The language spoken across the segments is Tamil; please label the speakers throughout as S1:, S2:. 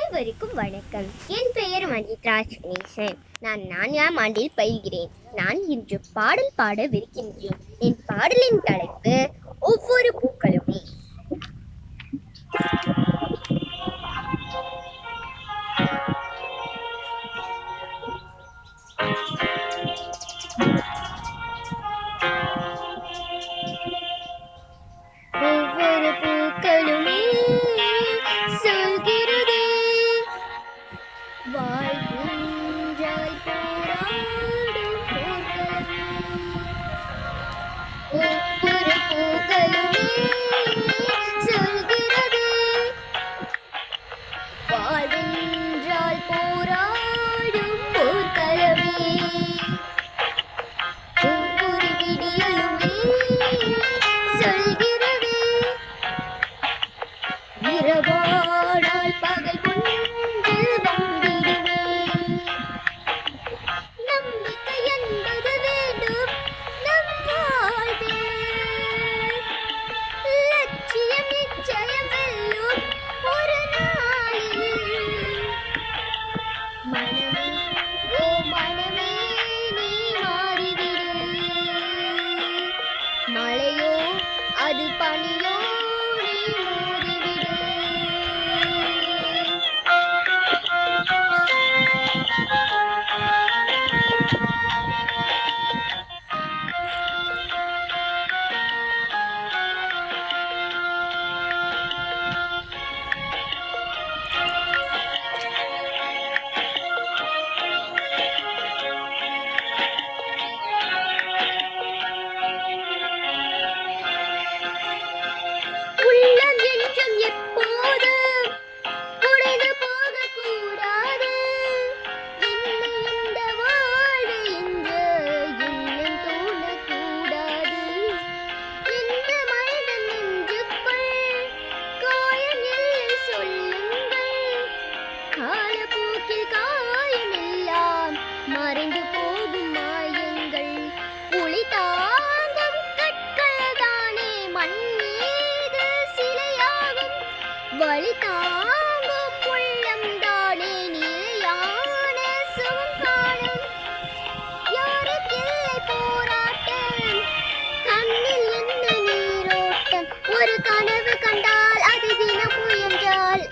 S1: அனைவருக்கும் வணக்கம். என் பெயர் மதித்ரா கணேசன். நான் 4ஆம் ஆண்டில் பயில்கிறேன். நான் இன்று பாடல் பாடவிருக்கின்றேன். என் பாடலின் தலைப்பு ஒவ்வொரு பூக்களுமே. ஒவ்வொரு பூக்களுமே சொல்கிறது வாழ்கின்றாய் போராடும் போர்களே. ஒவ்வொரு பூக்களுமே சொல்கிறது வாழ்கின்றாய் போராடும் போர்களே. ஒவ்வொரு விடியலுமே சொல்கிறது இரவானால் பகல் கொண்டு வந்திடுவே. நம்பிக்கை என்பது வேண்டும் நம் வாழ்வில். லட்சியம் நிச்சயம் வெல்லும் ஒரு நாளில். மனமே ஓ மனமே நீ மாறிவிடு. மழையோ அது பனியோ நீ மூடிவிடு. உள்ளம் என்றும் எப்போதும் உடைந்து போகக்கூடாது. என்னை இந்த வாழ்வு என்று இன்னும் தோணக்கூடாது. இந்த மனிதன் நெஞ்சுக்குள் காயம் இல்லை சொல்லுங்கள். காலப்போக்கில் காயம் எல்லாம் மறைந்து போகும் மாயங்கள். ஒளி தாங்கும் கற்கள் தானே மண் மீது சிலையாகும். வழி தாங்கும் உள்ளம் தானே நிலையான சுகம் காணும். யாருக்கில்லை போராட்டம் கண்ணில் என்ன நீரோட்டம். ஒரு கனவு கண்டால் அது தினம் முயன்றால்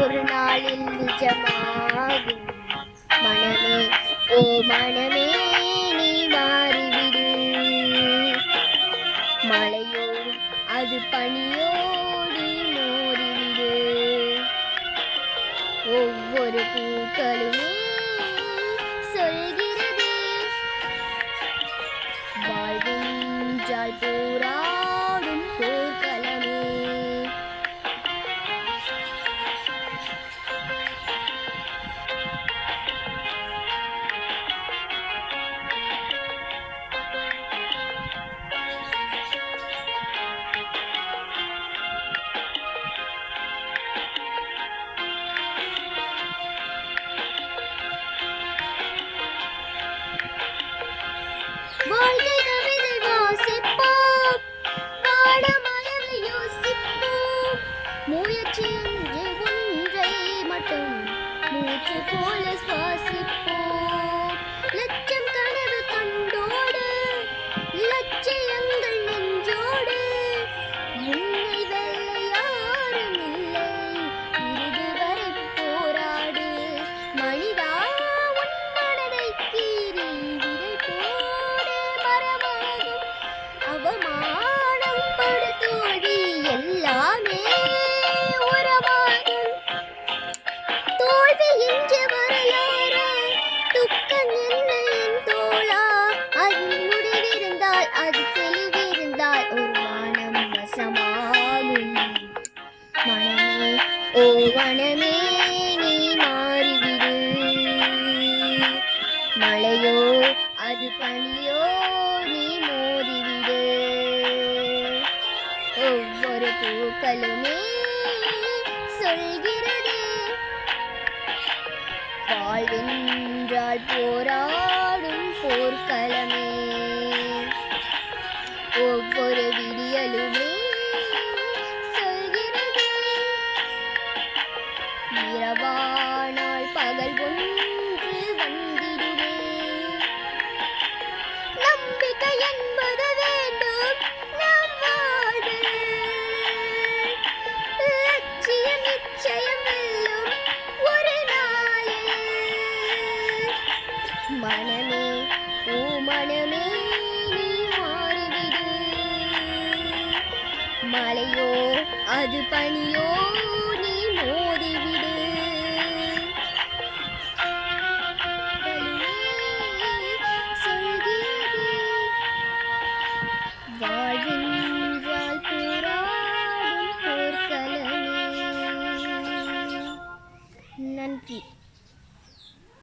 S1: ஒரு நாளில் நிஜமாகும். மனமே ஓ மனமே நீ மாறிவிடு. மழையோ அது பனியோடு மோதிவிடு. ஒவ்வொரு பூக்களுமே சொல்கிறது வாழ்கின்றால் போராடும் போர்க்களமே. வாழ்க்கை கவிதை வாசிப்போம், பாடமளவை யோசிப்போம். முயற்சி என்று ஒன்றை மட்டும் மூச்சு போல சுவாசிப்போம். லட்சம் கனவு கண்டோடு லட்சியங்கள் நெஞ்சோடு. உன்னை வெல்ல யாரும் இல்லை இறுதி வரை போராடு. மனிதா உன் மனதை கீறி விதை போடு மரமாகும். அவமானம் படு தோல்வி எல்லாமே உரமாகும். தோல்வி இன்று வரலாறா துக்கம் என்ன என் தோளா. அதில் முடிவிருந்தால் அது தெளிவிருந்தால் ஒரு வானம் வசமாகும். மனமே ஓ மனமே நீ மாறிவிடு. மழையோ அது பனியோ நீ மோதிவிடு. ஒவ்வொரு பூக்களுமே சொல்கிறது வாழ்வென்றால் போராடும் போர்க்களமே. ஒவ்வொரு விடியலுமே சொல்கிறது இரவானால் பகல் ஒன்று வந்திடுமே. நம்பிக்கை என்பது வேண்டும் நம் வாழ்வில். லட்சியம் நிச்சயம் வெல்லும் ஒரு நாளில். மனமே ஓ மனமே நீ மாறிவிடு. மலையோ அது பனியோ நீ